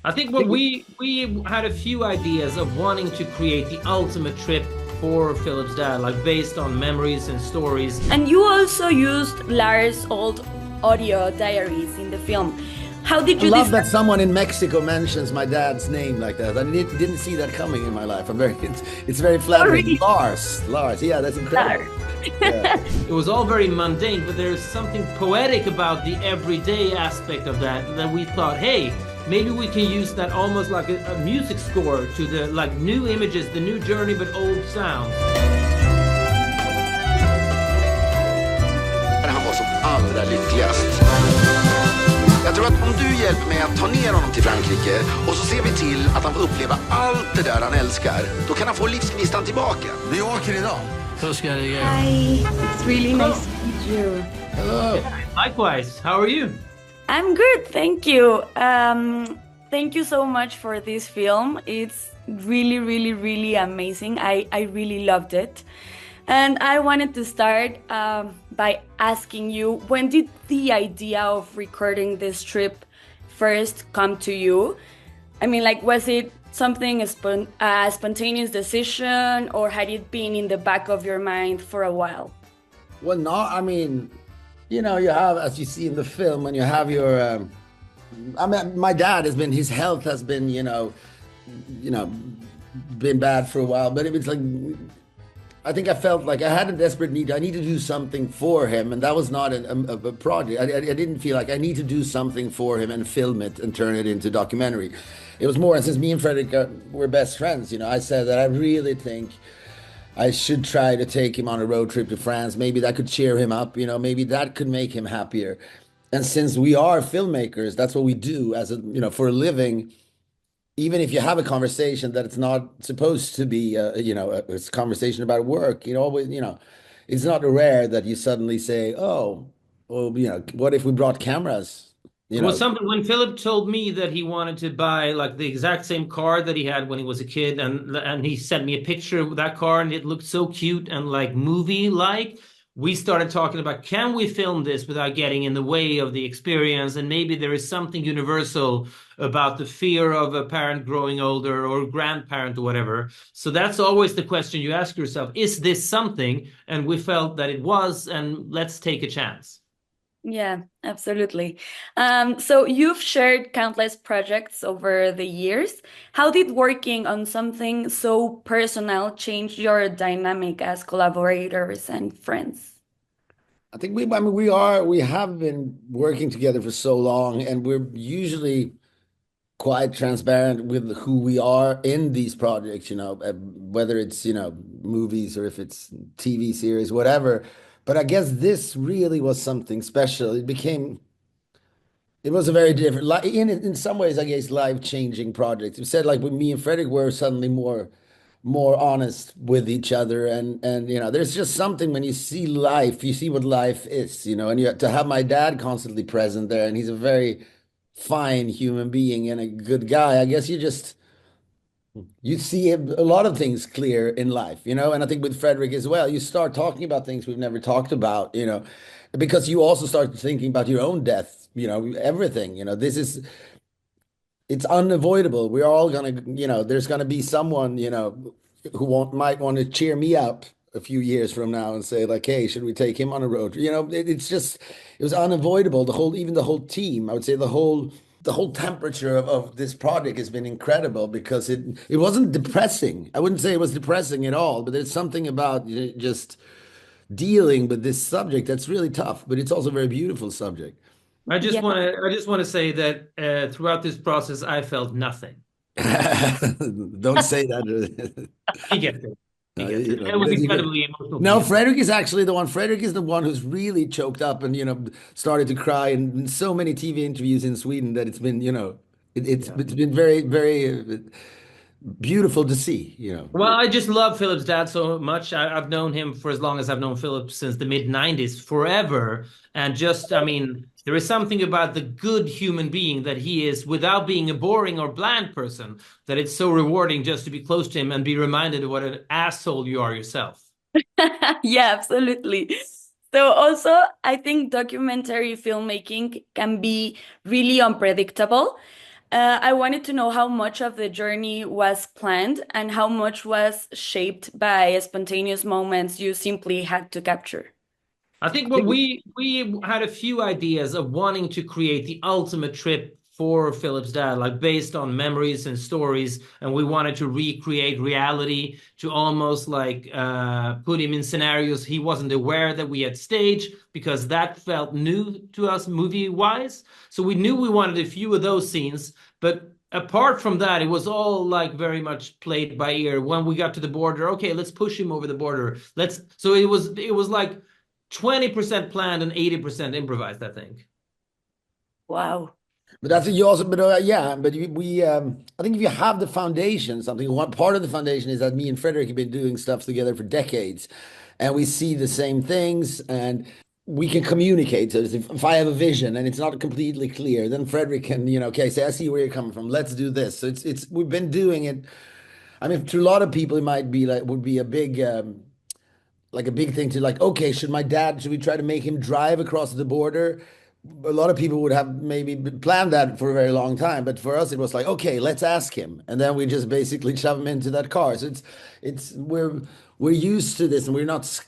I think what we had a few ideas of wanting to create the ultimate trip for Philip's dad, like based on memories and stories. And you also used Lars' old audio diaries in the film. How did I you love decide? that someone in Mexico mentions my dad's name like that. I didn't see that coming in my life. It's very flattering. Sorry. Lars, yeah, that's incredible. Yeah. It was all very mundane, but there's something poetic about the everyday aspect of that we thought, hey, maybe we can use that almost like a music score to the like new images, the new journey, but old sounds. Han var som allra lyckligast. Jag tror att om du hjälper mig att ta ner honom till Frankrike och så ser vi till att han får uppleva allt det där han älskar, då kan han få livsgnistan tillbaka. Vi åker idag. Så ska det gå. Hi, it's really nice to meet you. Hello. Likewise, how are you? I'm good, thank you. Thank you so much for this film. It's really, really, really amazing. I really loved it. And I wanted to start by asking you, when did the idea of recording this trip first come to you? I mean, like, was it something a spontaneous decision, or had it been in the back of your mind for a while? Well, no, I mean, you have, as you see in the film, when you have your, I mean, my dad his health has been, been bad for a while, but it was like, I think I felt like I had a desperate need. I need to do something for him, and that was not a project. I didn't feel like I need to do something for him and film it and turn it into documentary. It was more, and since me and Fredrik were best friends, I said that I really think I should try to take him on a road trip to France. Maybe that could cheer him up, maybe that could make him happier. And since we are filmmakers, that's what we do for a living. Even if you have a conversation that it's not supposed to be, it's a conversation about work, it's not rare that you suddenly say, oh, well, what if we brought cameras? It was something when Philip told me that he wanted to buy like the exact same car that he had when he was a kid, and he sent me a picture of that car, and it looked so cute and like movie-like. We started talking about, can we film this without getting in the way of the experience? And maybe there is something universal about the fear of a parent growing older or grandparent or whatever. So that's always the question you ask yourself, is this something? And we felt that it was, and let's take a chance. Yeah, absolutely. So you've shared countless projects over the years. How did working on something so personal change your dynamic as collaborators and friends? I think we have been working together for so long, and we're usually quite transparent with who we are in these projects, whether it's, movies or if it's TV series, whatever. But I guess this really was something special. It was a very different, in some ways, I guess, life-changing project. You said, like, with me and Fredrik were suddenly more honest with each other, and there's just something when you see life, you see what life is, and you have to have my dad constantly present there, and he's a very fine human being and a good guy. I guess you see a lot of things clear in life, and I think with Fredrik as well, you start talking about things we've never talked about, because you also start thinking about your own death, everything, it's unavoidable. We're all gonna, there's gonna be someone, who might want to cheer me up a few years from now and say like, hey, should we take him on a road? It was unavoidable. Even the whole team, I would say the whole temperature of this project has been incredible, because it wasn't depressing. I wouldn't say it was depressing at all, but there's something about just dealing with this subject that's really tough, but it's also a very beautiful subject. I just want to say that throughout this process, I felt nothing. Don't say that. He gets it. It was incredibly emotional. No, Fredrik is actually the one. Fredrik is the one who's really choked up and started to cry in so many TV interviews in Sweden that it's been it's been very, very beautiful to see. Well, I just love Philip's dad so much. I've known him for as long as I've known Philip, since the mid-90s, forever. And just, I mean, there is something about the good human being that he is, without being a boring or bland person, that it's so rewarding just to be close to him and be reminded of what an asshole you are yourself. Yeah, absolutely. So also, I think documentary filmmaking can be really unpredictable. I wanted to know how much of the journey was planned and how much was shaped by spontaneous moments you simply had to capture. I think what we had a few ideas of wanting to create the ultimate trip for Philip's dad, like based on memories and stories, and we wanted to recreate reality to almost like put him in scenarios he wasn't aware that we had staged because that felt new to us movie wise. So we knew we wanted a few of those scenes, but apart from that, it was all like very much played by ear. When we got to the border, okay, let's push him over the border. So it was like 20% planned and 80% improvised, I think. Wow. But that's you also, but yeah, but I think if you have the foundation, one part of the foundation is that me and Frederick have been doing stuff together for decades, and we see the same things, and we can communicate. So if I have a vision and it's not completely clear, then Frederick can, okay, say, I see where you're coming from. Let's do this. So we've been doing it. I mean, to a lot of people, it might be like would be a big. Like a big thing to like, okay, should we try to make him drive across the border? A lot of people would have maybe planned that for a very long time, but for us it was like, okay, let's ask him, and then we just basically shove him into that car. So we're used to this, and we're not.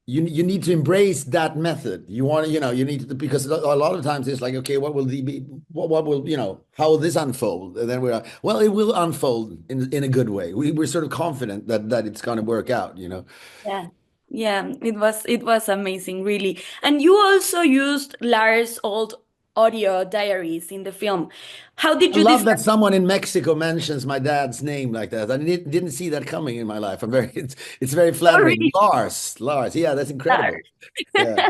You need to embrace that method. You want to, you need to, because a lot of times it's like, okay, what will be, what will, how will this unfold? And then we're like, well, it will unfold in a good way. We're sort of confident that it's going to work out, Yeah. Yeah, it was amazing, really. And you also used Lars' old audio diaries in the film. How did I you love decide? that someone in Mexico mentions my dad's name like that. I didn't see that coming in my life. It's very Oh, flattering. really, Lars. Yeah, that's incredible. Lars? Yeah.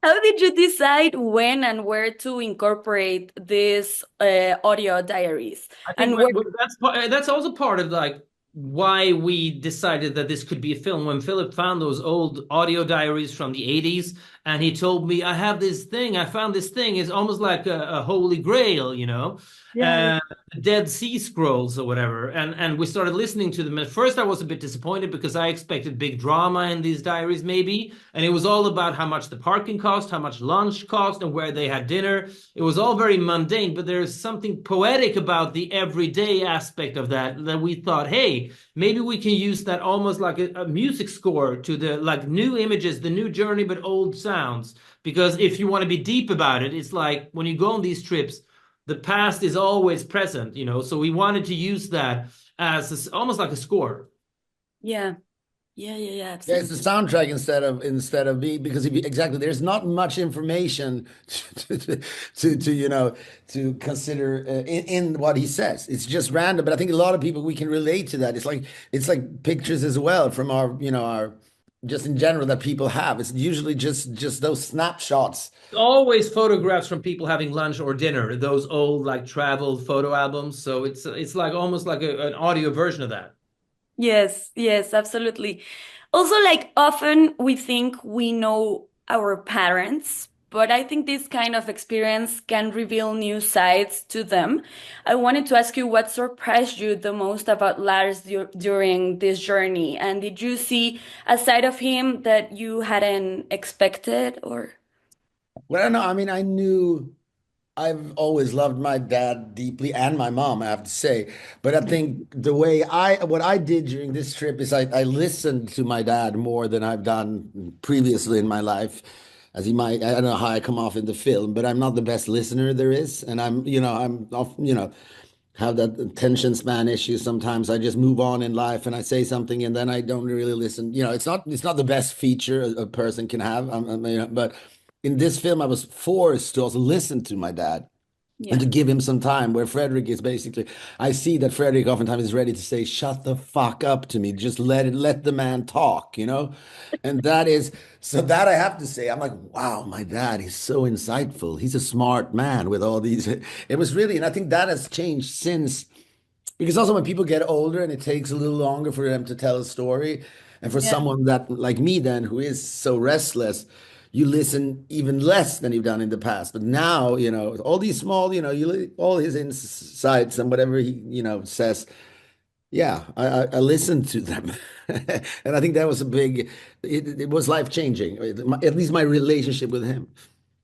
How did you decide when and where to incorporate these audio diaries? I think And where, that's also part of like why we decided that this could be a film. When Philip found those old audio diaries from the 80s, and he told me, I found this thing. It's almost like a holy grail, yeah, Dead Sea Scrolls or whatever. And we started listening to them. At first, I was a bit disappointed because I expected big drama in these diaries, maybe. And it was all about how much the parking cost, how much lunch cost, and where they had dinner. It was all very mundane, but there's something poetic about the everyday aspect of that we thought, hey, maybe we can use that almost like a music score to the like new images, the new journey, but old sounds. Because if you want to be deep about it, it's like when you go on these trips, the past is always present, so we wanted to use that as almost like a score. yeah, yeah, yeah, yeah, Yeah, it's the absolutely. soundtrack instead of being, because exactly, there's not much information to consider in what he says. It's just random, but I think a lot of people, we can relate to that. It's like pictures as well from our just in general that people have. It's usually just those snapshots. Always photographs from people having lunch or dinner, those old like travel photo albums. So it's like almost like an audio version of that. Yes, yes, absolutely. Also, like often we think we know our parents, but I think this kind of experience can reveal new sides to them. I wanted to ask you what surprised you the most about Lars during this journey, and did you see a side of him that you hadn't expected or? Well, I don't know. I mean, I knew I've always loved my dad deeply and my mom, I have to say. But I think what I did during this trip is I listened to my dad more than I've done previously in my life. As he might, I don't know how I come off in the film, but I'm not the best listener there is. And I'm off, have that attention span issue. Sometimes I just move on in life and I say something and then I don't really listen. It's not the best feature a person can have. But in this film, I was forced to also listen to my dad and Yeah. to give him some time. Where Frederick is basically, I see that Frederick oftentimes is ready to say, "Shut the fuck up" to me. Just let the man talk. And that I have to say, I'm like, wow, my dad, he's so insightful. He's a smart man with all these. It was really, and I think that has changed since, because also when people get older and it takes a little longer for them to tell a story, and for Yeah. someone that like me then who is so restless, you listen even less than you've done in the past. But now, all these small, all his insights and whatever he, says, yeah, I listened to them. And I think that was it was life changing, at least my relationship with him.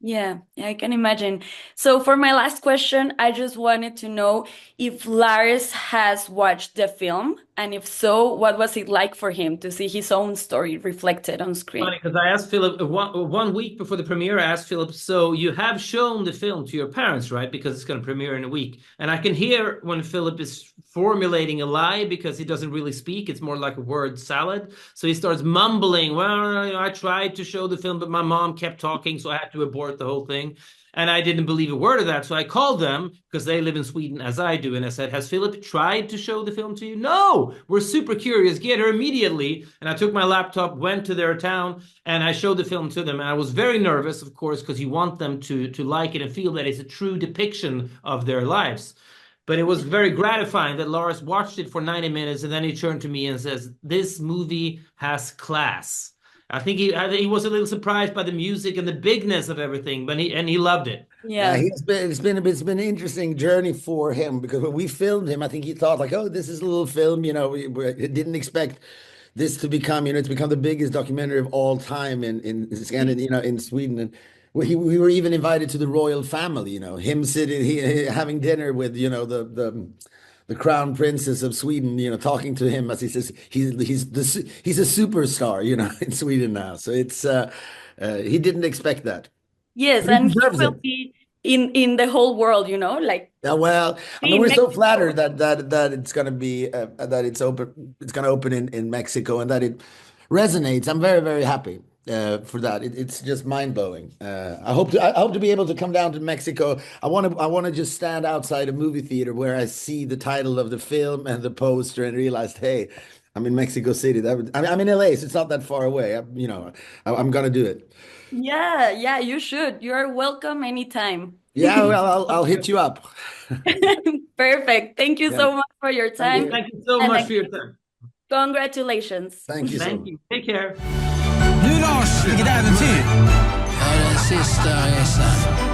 Yeah, I can imagine. So for my last question, I just wanted to know if Lars has watched the film, and if so, what was it like for him to see his own story reflected on screen? Funny, because I asked Philip one week before the premiere. I asked Philip, "So you have shown the film to your parents, right? Because it's going to premiere in a week." And I can hear when Philip is formulating a lie because he doesn't really speak. It's more like a word salad. So he starts mumbling. Well, you know, I tried to show the film, but my mom kept talking, so I had to abort the whole thing. And I didn't believe a word of that. So I called them because they live in Sweden as I do. And I said, "Has Philip tried to show the film to you?" "No, we're super curious. Get her immediately." And I took my laptop, went to their town, and I showed the film to them. And I was very nervous, of course, because you want them to like it and feel that it's a true depiction of their lives. But it was very gratifying that Lars watched it for 90 minutes and then he turned to me and says, "This movie has class." I think he was a little surprised by the music and the bigness of everything, but he loved it. Yeah. It's been an interesting journey for him because when we filmed him, I think he thought like, oh, this is a little film, you know, we didn't expect this to become, you know, it's become the biggest documentary of all time in Scandinavia, you know, in Sweden. And we were even invited to the royal family, you know, him sitting, having dinner with, you know, the crown princess of Sweden, you know, talking to him as he says he's a superstar, you know, in Sweden now. So it's he didn't expect that. Yes, But he and he deserves will it. be in the whole world, you know, like Yeah, well, I mean, in we're so Mexico. flattered that it's gonna be that it's gonna open in Mexico and that it resonates. I'm very, very happy for that. It's just mind blowing. I hope to be able to come down to Mexico. I want to just stand outside a movie theater where I see the title of the film and the poster and realized, hey, I'm in Mexico City. I'm in LA, so it's not that far away. You know, I'm gonna do it. Yeah, yeah, you should. You are welcome anytime. Yeah, well, I'll hit you up. Perfect. Thank you Yeah. so much for your Thank time. you. Thank you so And much for your time. congratulations. Thank you so Thank much. you. Take care. Nu Lars, vilket äventyr! Ja, den sista resan.